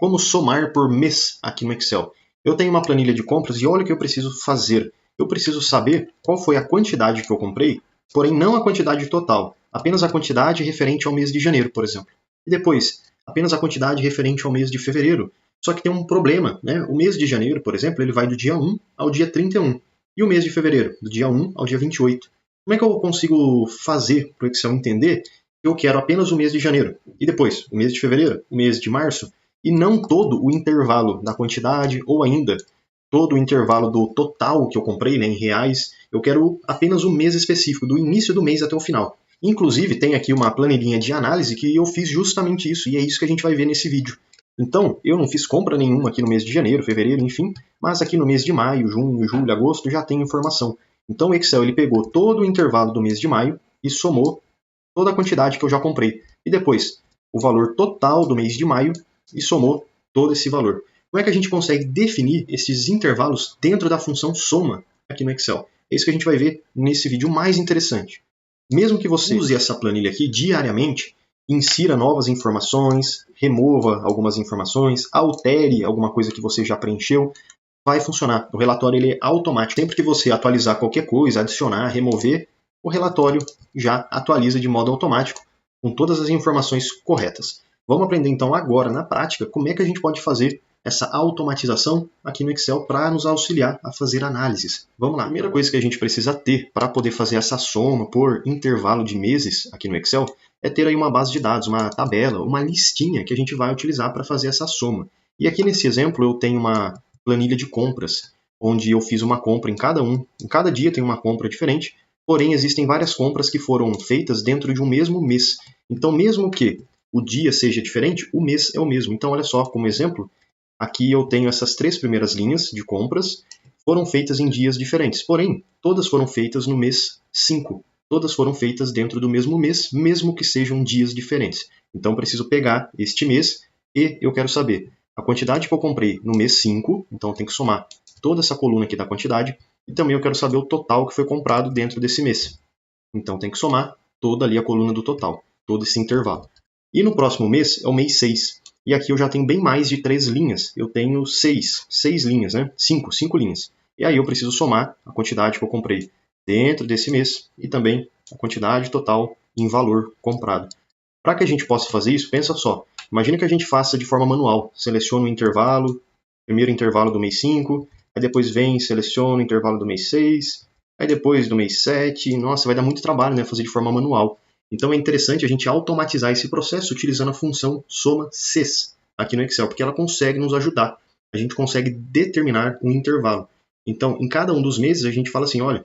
como somar por mês aqui no Excel. Eu tenho uma planilha de compras e olha o que eu preciso fazer. Eu preciso saber qual foi a quantidade que eu comprei, porém não a quantidade total, apenas a quantidade referente ao mês de janeiro, por exemplo. E depois, apenas a quantidade referente ao mês de fevereiro. Só que tem um problema, né? O mês de janeiro, por exemplo, ele vai do dia 1 ao dia 31. E o mês de fevereiro, do dia 1 ao dia 28. Como é que eu consigo fazer para o Excel entender que eu quero apenas o mês de janeiro? E depois, o mês de fevereiro, o mês de março? E não todo o intervalo da quantidade ou ainda todo o intervalo do total que eu comprei, né, em reais. Eu quero apenas o mês específico, do início do mês até o final. Inclusive, tem aqui uma planilhinha de análise que eu fiz justamente isso, e é isso que a gente vai ver nesse vídeo. Então, eu não fiz compra nenhuma aqui no mês de janeiro, fevereiro, enfim, mas aqui no mês de maio, junho, julho, agosto já tem informação. Então o Excel ele pegou todo o intervalo do mês de maio e somou toda a quantidade que eu já comprei. E depois, o valor total do mês de maio e somou todo esse valor. Como é que a gente consegue definir esses intervalos dentro da função soma aqui no Excel? É isso que a gente vai ver nesse vídeo mais interessante. Mesmo que você use essa planilha aqui diariamente, insira novas informações, remova algumas informações, altere alguma coisa que você já preencheu, vai funcionar. O relatório ele é automático. Sempre que você atualizar qualquer coisa, adicionar, remover, o relatório já atualiza de modo automático, com todas as informações corretas. Vamos aprender então agora, na prática, como é que a gente pode fazer essa automatização aqui no Excel para nos auxiliar a fazer análises. Vamos lá. A primeira coisa que a gente precisa ter para poder fazer essa soma por intervalo de meses aqui no Excel é ter aí uma base de dados, uma tabela, uma listinha que a gente vai utilizar para fazer essa soma. E aqui nesse exemplo eu tenho uma planilha de compras, onde eu fiz uma compra em cada dia tem uma compra diferente, porém existem várias compras que foram feitas dentro de um mesmo mês. Então mesmo que o dia seja diferente, o mês é o mesmo. Então olha só, como exemplo, aqui eu tenho essas 3 primeiras linhas de compras, foram feitas em dias diferentes, porém todas foram feitas no mês 5. Todas foram feitas dentro do mesmo mês, mesmo que sejam dias diferentes. Então preciso pegar este mês e eu quero saber a quantidade que eu comprei no mês 5, então eu tenho que somar toda essa coluna aqui da quantidade, e também eu quero saber o total que foi comprado dentro desse mês. Então tem que somar toda ali a coluna do total, todo esse intervalo. E no próximo mês é o mês 6. E aqui eu já tenho bem mais de 3 linhas. Eu tenho 6 linhas, né? 5 linhas. E aí eu preciso somar a quantidade que eu comprei dentro desse mês e também a quantidade total em valor comprado. Para que a gente possa fazer isso, pensa só. Imagina que a gente faça de forma manual. Seleciona o intervalo, primeiro intervalo do mês 5, aí depois vem, seleciona o intervalo do mês 6, aí depois do mês 7. Nossa, vai dar muito trabalho, né, fazer de forma manual. Então é interessante a gente automatizar esse processo utilizando a função soma-ces aqui no Excel, porque ela consegue nos ajudar. A gente consegue determinar um intervalo. Então, em cada um dos meses, a gente fala assim, olha,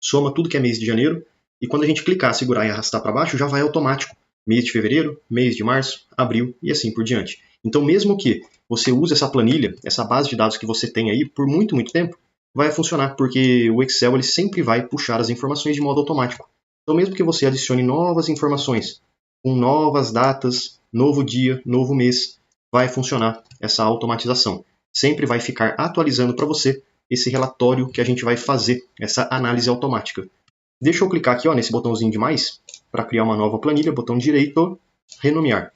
soma tudo que é mês de janeiro, e quando a gente clicar, segurar e arrastar para baixo, já vai automático. Mês de fevereiro, mês de março, abril e assim por diante. Então, mesmo que você use essa planilha, essa base de dados que você tem aí por muito, muito tempo, vai funcionar, porque o Excel ele sempre vai puxar as informações de modo automático. Então, mesmo que você adicione novas informações, com novas datas, novo dia, novo mês, vai funcionar essa automatização. Sempre vai ficar atualizando para você esse relatório que a gente vai fazer, essa análise automática. Deixa eu clicar aqui nesse botãozinho de mais, para criar uma nova planilha, botão direito, renomear.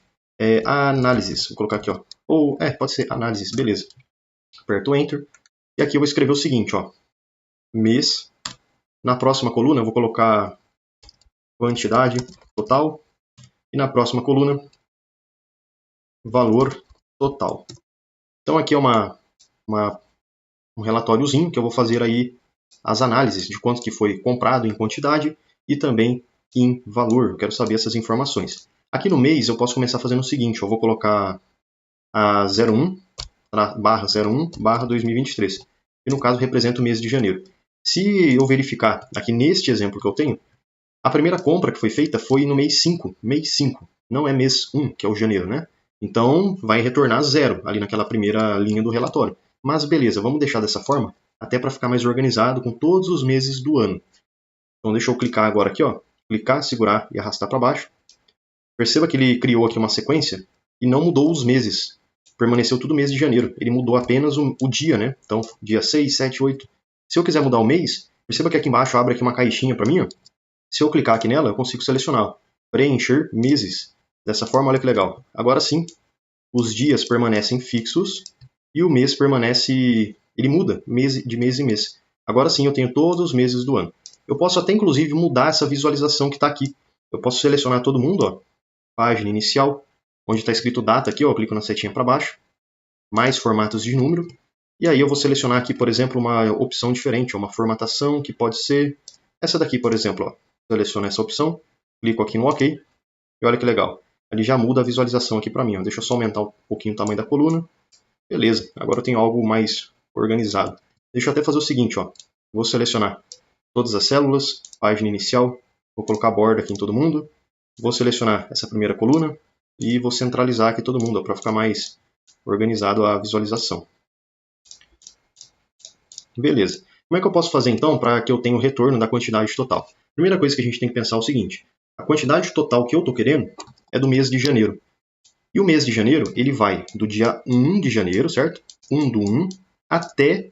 Análises, vou colocar aqui, ou pode ser análises, beleza. Aperto Enter, e aqui eu vou escrever o seguinte, mês. Na próxima coluna eu vou colocar quantidade total, e na próxima coluna, valor total. Então aqui é um relatóriozinho que eu vou fazer aí as análises de quanto que foi comprado em quantidade e também em valor. Eu quero saber essas informações. Aqui no mês eu posso começar fazendo o seguinte, eu vou colocar a 01, barra 01, barra 2023, que no caso representa o mês de janeiro. Se eu verificar aqui neste exemplo que eu tenho, a primeira compra que foi feita foi no mês 5, não é mês 1, que é o janeiro, né? Então vai retornar 0 ali naquela primeira linha do relatório. Mas beleza, vamos deixar dessa forma, até para ficar mais organizado com todos os meses do ano. Então deixa eu clicar agora aqui, clicar, segurar e arrastar para baixo. Perceba que ele criou aqui uma sequência e não mudou os meses. Permaneceu tudo mês de janeiro. Ele mudou apenas o dia, né? Então, dia 6, 7, 8. Se eu quiser mudar o mês, perceba que aqui embaixo abre aqui uma caixinha para mim. Se eu clicar aqui nela, eu consigo selecionar preencher meses. Dessa forma, olha que legal. Agora sim, os dias permanecem fixos e o mês permanece, ele muda de mês em mês. Agora sim eu tenho todos os meses do ano. Eu posso até inclusive mudar essa visualização que está aqui. Eu posso selecionar todo mundo, ó, página inicial, onde está escrito data aqui, ó, eu clico na setinha para baixo, mais formatos de número, e aí eu vou selecionar aqui, por exemplo, uma opção diferente, uma formatação que pode ser essa daqui, por exemplo, ó. Seleciono essa opção, clico aqui no OK, e olha que legal. Ele já muda a visualização aqui para mim, ó. Deixa eu só aumentar um pouquinho o tamanho da coluna. Beleza, agora eu tenho algo mais organizado. Deixa eu até fazer o seguinte, ó. Vou selecionar todas as células, página inicial, vou colocar borda aqui em todo mundo, vou selecionar essa primeira coluna e vou centralizar aqui todo mundo para ficar mais organizado a visualização. Beleza. Como é que eu posso fazer então para que eu tenha o retorno da quantidade total? Primeira coisa que a gente tem que pensar é o seguinte: a quantidade total que eu estou querendo é do mês de janeiro. E o mês de janeiro, ele vai do dia 1 de janeiro, certo? 1/1 até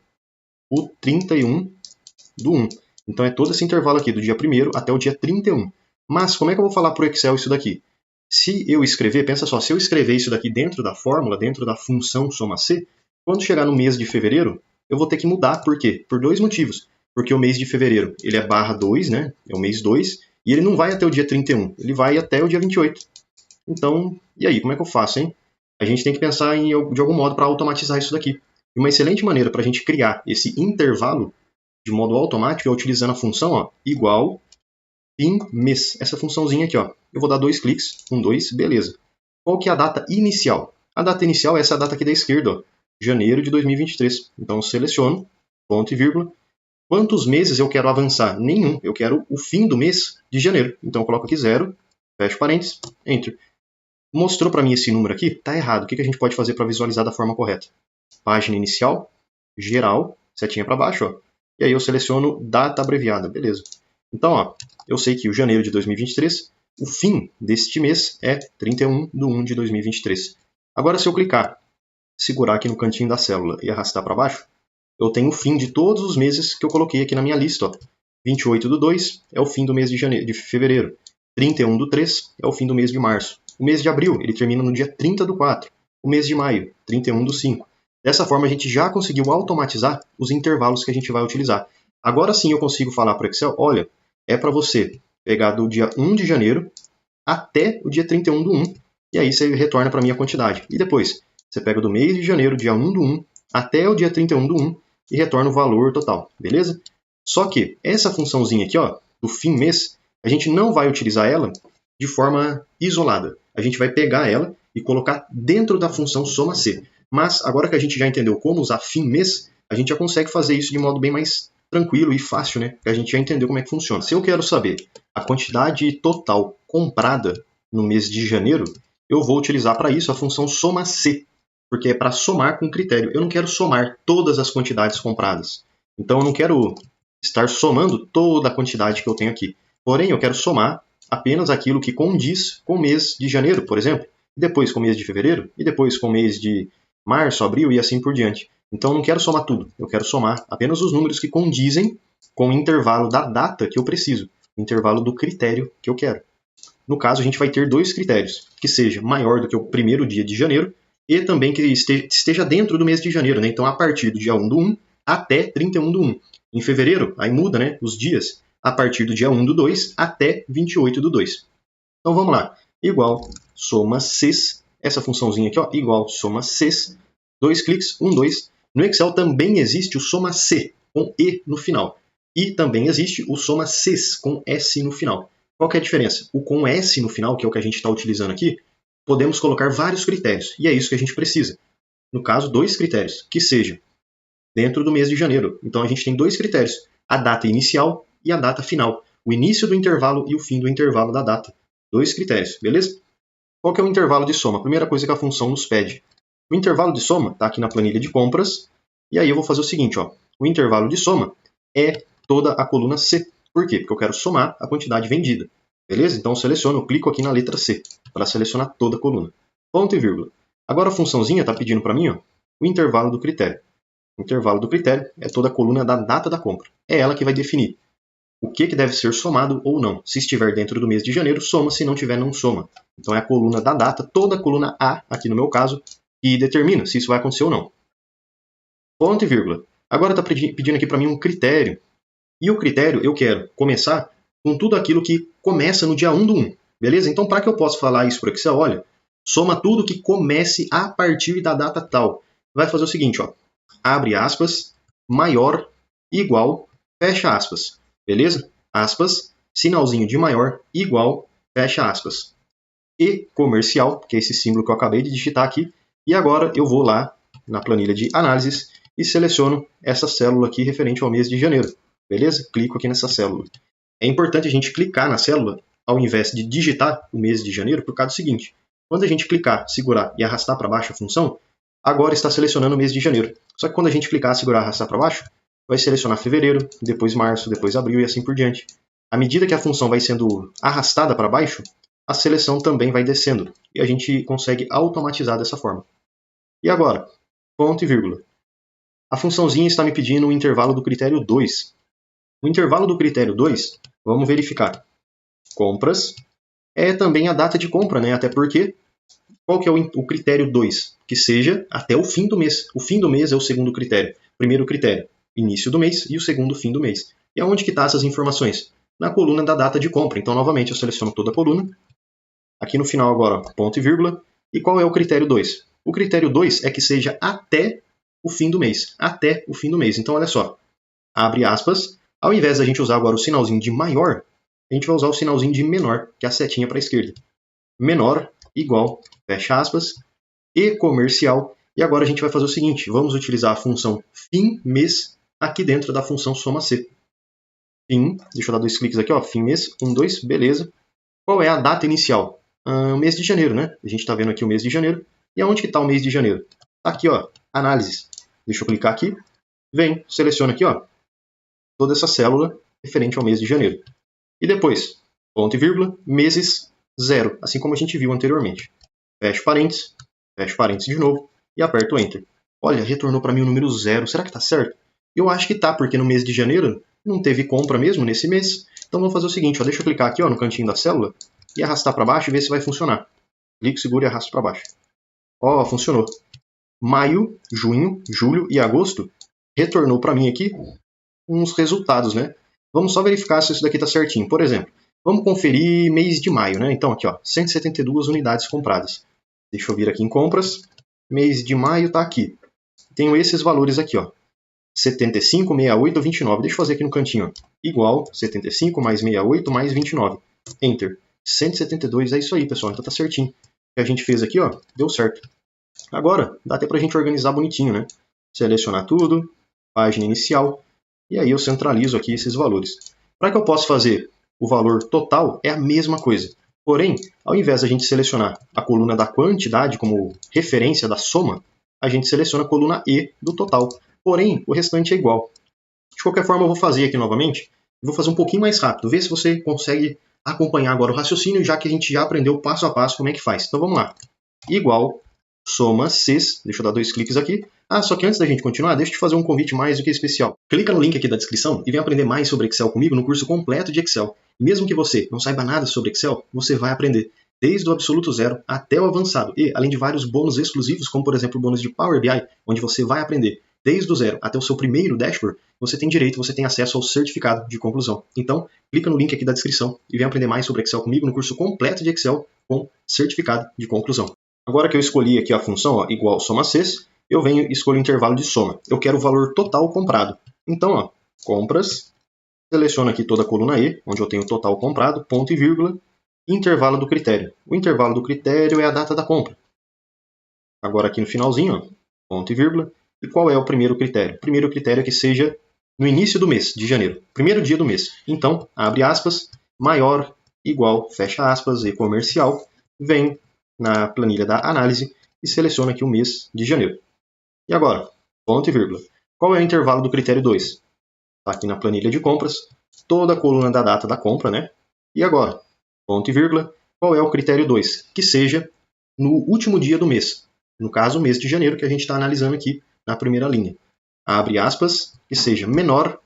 o 31/1. Então é todo esse intervalo aqui, do dia 1º até o dia 31. Mas como é que eu vou falar para o Excel isso daqui? Se eu escrever, pensa só, se eu escrever isso daqui dentro da fórmula, dentro da função soma C, quando chegar no mês de fevereiro, eu vou ter que mudar. Por quê? Por dois motivos. Porque o mês de fevereiro, ele é /2, né? É o mês 2, e ele não vai até o dia 31, ele vai até o dia 28. Então, e aí, como é que eu faço, hein? A gente tem que pensar de algum modo para automatizar isso daqui. E uma excelente maneira para a gente criar esse intervalo de modo automático é utilizando a função, ó, igual fim mês. Essa funçãozinha aqui, ó. Eu vou dar 2 cliques, 1, 2, beleza. Qual que é a data inicial? A data inicial é essa data aqui da esquerda, ó, janeiro de 2023. Então eu seleciono, ponto e vírgula. Quantos meses eu quero avançar? Nenhum. Eu quero o fim do mês de janeiro. Então eu coloco aqui 0, fecho parênteses, enter. Mostrou para mim esse número aqui? Tá errado. O que a gente pode fazer para visualizar da forma correta? Página inicial, geral, setinha para baixo, ó. E aí eu seleciono data abreviada, beleza. Então, ó, eu sei que o janeiro de 2023, o fim deste mês é 31/1 de 2023. Agora, se eu clicar, segurar aqui no cantinho da célula e arrastar para baixo, eu tenho o fim de todos os meses que eu coloquei aqui na minha lista, ó. 28/2 é o fim do mês de fevereiro. 31/3 é o fim do mês de março. O mês de abril, ele termina no dia 30/4. O mês de maio, 31/5. Dessa forma, a gente já conseguiu automatizar os intervalos que a gente vai utilizar. Agora sim eu consigo falar para o Excel, olha, é para você pegar do dia 1 de janeiro até o dia 31/1, e aí você retorna para mim a quantidade. E depois, você pega do mês de janeiro, dia 1/1, até o dia 31/1, e retorna o valor total, beleza? Só que essa funçãozinha aqui, ó, do fim mês, a gente não vai utilizar ela de forma isolada. A gente vai pegar ela e colocar dentro da função soma C. Mas agora que a gente já entendeu como usar fim mês, a gente já consegue fazer isso de modo bem mais tranquilo e fácil, né? Porque a gente já entendeu como é que funciona. Se eu quero saber a quantidade total comprada no mês de janeiro, eu vou utilizar para isso a função soma C, porque é para somar com critério. Eu não quero somar todas as quantidades compradas. Então eu não quero estar somando toda a quantidade que eu tenho aqui. Porém, eu quero somar apenas aquilo que condiz com o mês de janeiro, por exemplo, e depois com o mês de fevereiro, e depois com o mês de março, abril e assim por diante. Então eu não quero somar tudo, eu quero somar apenas os números que condizem com o intervalo da data que eu preciso, o intervalo do critério que eu quero. No caso, a gente vai ter dois critérios, que seja maior do que o primeiro dia de janeiro e também que esteja dentro do mês de janeiro, né? Então a partir do dia 1/1 até 31/1. Em fevereiro, aí muda, né, os dias, a partir do dia 1/2 até 28/2. Então vamos lá, igual soma Cs, essa funçãozinha aqui, ó, igual soma Cs, 2 cliques, 1, 2. No Excel também existe o soma C, com E no final. E também existe o soma Cs, com S no final. Qual que é a diferença? O com S no final, que é o que a gente está utilizando aqui, podemos colocar vários critérios, e é isso que a gente precisa. No caso, 2 critérios, que sejam dentro do mês de janeiro. Então a gente tem 2 critérios, a data inicial e a data final. O início do intervalo e o fim do intervalo da data. 2 critérios, beleza? Qual que é o intervalo de soma? A primeira coisa que a função nos pede. O intervalo de soma está aqui na planilha de compras, e aí eu vou fazer o seguinte, ó. O intervalo de soma é toda a coluna C. Por quê? Porque eu quero somar a quantidade vendida. Beleza? Então eu seleciono, eu clico aqui na letra C, para selecionar toda a coluna. Ponto e vírgula. Agora a funçãozinha está pedindo para mim, ó, o intervalo do critério. O intervalo do critério é toda a coluna da data da compra. É ela que vai definir o que deve ser somado ou não. Se estiver dentro do mês de janeiro, soma. Se não tiver, não soma. Então é a coluna da data, toda a coluna A, aqui no meu caso, que determina se isso vai acontecer ou não. Ponto e vírgula. Agora está pedindo aqui para mim um critério. E o critério eu quero começar com tudo aquilo que começa no dia 1/1. Beleza? Então, para que eu possa falar isso para o Excel, olha, soma tudo que comece a partir da data tal. Vai fazer o seguinte, ó, abre aspas, maior, igual, fecha aspas. Beleza? Aspas, sinalzinho de maior, igual, fecha aspas. E comercial, que é esse símbolo que eu acabei de digitar aqui. E agora eu vou lá na planilha de análises e seleciono essa célula aqui referente ao mês de janeiro. Beleza? Clico aqui nessa célula. É importante a gente clicar na célula ao invés de digitar o mês de janeiro por causa do seguinte. Quando a gente clicar, segurar e arrastar para baixo a função, agora está selecionando o mês de janeiro. Só que quando a gente clicar, segurar e arrastar para baixo, vai selecionar fevereiro, depois março, depois abril e assim por diante. À medida que a função vai sendo arrastada para baixo, a seleção também vai descendo. E a gente consegue automatizar dessa forma. E agora, ponto e vírgula. A funçãozinha está me pedindo o intervalo do critério 2. O intervalo do critério 2, vamos verificar. Compras é também a data de compra, né? Até porque, qual que é o critério 2? Que seja até o fim do mês. O fim do mês é o segundo critério. Primeiro critério, início do mês, e o segundo, fim do mês. E aonde que estão essas informações? Na coluna da data de compra. Então, novamente, eu seleciono toda a coluna. Aqui no final agora, ponto e vírgula. E qual é o critério 2? O critério 2 é que seja até o fim do mês. Até o fim do mês. Então, olha só. Abre aspas. Ao invés da gente usar agora o sinalzinho de maior, a gente vai usar o sinalzinho de menor, que é a setinha para a esquerda. Menor, igual, fecha aspas, e comercial. E agora a gente vai fazer o seguinte, vamos utilizar a função fim mês aqui dentro da função soma C. Fim, deixa eu dar 2 cliques aqui, ó, fim mês, 1, 2, beleza. Qual é a data inicial? O mês de janeiro, né? A gente está vendo aqui o mês de janeiro. E aonde que está o mês de janeiro? Aqui, ó, análises. Deixa eu clicar aqui, vem, seleciona aqui, ó, toda essa célula referente ao mês de janeiro. E depois, ponto e vírgula, meses, 0, assim como a gente viu anteriormente. Fecho parênteses de novo e aperto Enter. Olha, retornou para mim o número 0. Será que está certo? Eu acho que está, porque no mês de janeiro não teve compra mesmo nesse mês. Então vamos fazer o seguinte, ó, deixa eu clicar aqui ó, no cantinho da célula e arrastar para baixo e ver se vai funcionar. Clico, seguro e arrasto para baixo. Ó, funcionou. Maio, junho, julho e agosto retornou para mim aqui uns resultados, né? Vamos só verificar se isso daqui está certinho. Por exemplo, vamos conferir mês de maio, né? Então aqui, ó, 172 unidades compradas. Deixa eu vir aqui em compras. Mês de maio está aqui. Tenho esses valores aqui, ó. 75, 68, 29. Deixa eu fazer aqui no cantinho, ó. Igual 75 mais 68 mais 29. Enter. 172, é isso aí, pessoal. Então tá certinho. O que a gente fez aqui, ó, deu certo. Agora, dá até pra gente organizar bonitinho, né? Selecionar tudo, página inicial. E aí eu centralizo aqui esses valores. Para que eu possa fazer o valor total, é a mesma coisa. Porém, ao invés de a gente selecionar a coluna da quantidade como referência da soma, a gente seleciona a coluna E do total. Porém, o restante é igual. De qualquer forma, eu vou fazer aqui novamente. Vou fazer um pouquinho mais rápido. Vê se você consegue acompanhar agora o raciocínio, já que a gente já aprendeu passo a passo como é que faz. Então vamos lá. Igual, soma Cs. Deixa eu dar 2 cliques aqui. Só que antes da gente continuar, deixa eu te fazer um convite mais do que especial. Clica no link aqui da descrição e vem aprender mais sobre Excel comigo no curso completo de Excel. E mesmo que você não saiba nada sobre Excel, você vai aprender desde o absoluto zero até o avançado. E além de vários bônus exclusivos, como por exemplo o bônus de Power BI, onde você vai aprender desde o zero até o seu primeiro dashboard, você tem direito, você tem acesso ao certificado de conclusão. Então, clica no link aqui da descrição e vem aprender mais sobre Excel comigo no curso completo de Excel com certificado de conclusão. Agora que eu escolhi aqui a função, ó, igual soma Cs, eu venho e escolho o intervalo de soma. Eu quero o valor total comprado. Então, ó, compras, seleciono aqui toda a coluna E, onde eu tenho o total comprado, ponto e vírgula, intervalo do critério. O intervalo do critério é a data da compra. Agora aqui no finalzinho, ó, ponto e vírgula. E qual é o primeiro critério? O primeiro critério é que seja no início do mês, de janeiro. Primeiro dia do mês. Então, abre aspas, maior, igual, fecha aspas, e comercial, vem na planilha da análise e seleciona aqui o mês de janeiro. E agora, ponto e vírgula. Qual é o intervalo do critério 2? Está aqui na planilha de compras, toda a coluna da data da compra, né? E agora, ponto e vírgula, qual é o critério 2? Que seja no último dia do mês. No caso, o mês de janeiro, que a gente está analisando aqui na primeira linha. Abre aspas, que seja menor,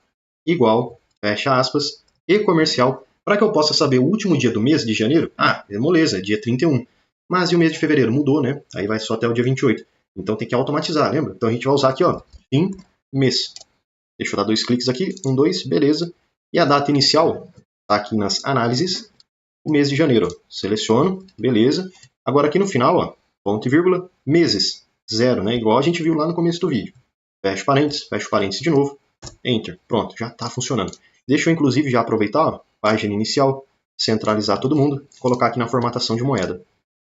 igual, fecha aspas, e comercial, para que eu possa saber o último dia do mês de janeiro. É moleza, é dia 31. Mas e o mês de fevereiro? Mudou, né? Aí vai só até o dia 28. Então tem que automatizar, lembra? Então a gente vai usar aqui, ó, fim, mês. Deixa eu dar 2 cliques aqui, 1, 2, beleza. E a data inicial está aqui nas análises, o mês de janeiro. Ó. Seleciono, beleza. Agora aqui no final, ó, ponto e vírgula, meses, 0, né? Igual a gente viu lá no começo do vídeo. Fecho parênteses de novo, Enter. Pronto, já está funcionando. Deixa eu inclusive já aproveitar, ó, página inicial, centralizar todo mundo, colocar aqui na formatação de moeda.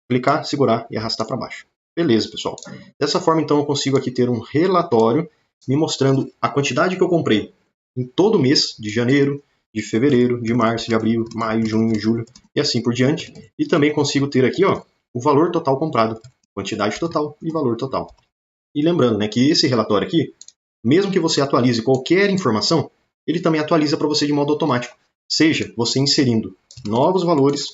Clicar, segurar e arrastar para baixo. Beleza, pessoal. Dessa forma, então, eu consigo aqui ter um relatório me mostrando a quantidade que eu comprei em todo mês de janeiro, de fevereiro, de março, de abril, maio, junho, julho e assim por diante. E também consigo ter aqui, ó, o valor total comprado, quantidade total e valor total. E lembrando, né, que esse relatório aqui, mesmo que você atualize qualquer informação, ele também atualiza para você de modo automático. Seja você inserindo novos valores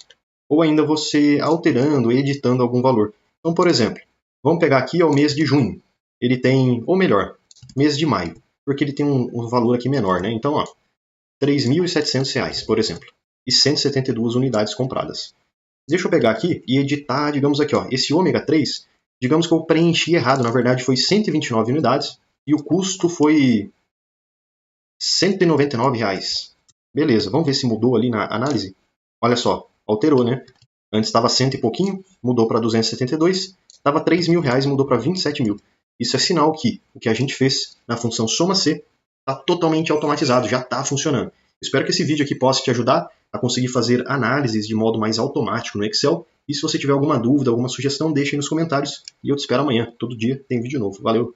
ou ainda você alterando, editando algum valor. Então, por exemplo, vamos pegar aqui o mês de junho. Ele tem, ou melhor, mês de maio, porque ele tem um valor aqui menor, né? Então, ó, R$ 3.700, por exemplo, e 172 unidades compradas. Deixa eu pegar aqui e editar, digamos aqui, ó, esse ômega 3, digamos que eu preenchi errado, na verdade foi 129 unidades e o custo foi R$ 199. Beleza, vamos ver se mudou ali na análise. Olha só, alterou, né? Antes estava 100 e pouquinho, mudou para 272, estava R$ 3.000, mudou para 27 mil. Isso é sinal que o que a gente fez na função soma-C está totalmente automatizado, já está funcionando. Espero que esse vídeo aqui possa te ajudar a conseguir fazer análises de modo mais automático no Excel. E se você tiver alguma dúvida, alguma sugestão, deixe aí nos comentários. E eu te espero amanhã. Todo dia tem vídeo novo. Valeu!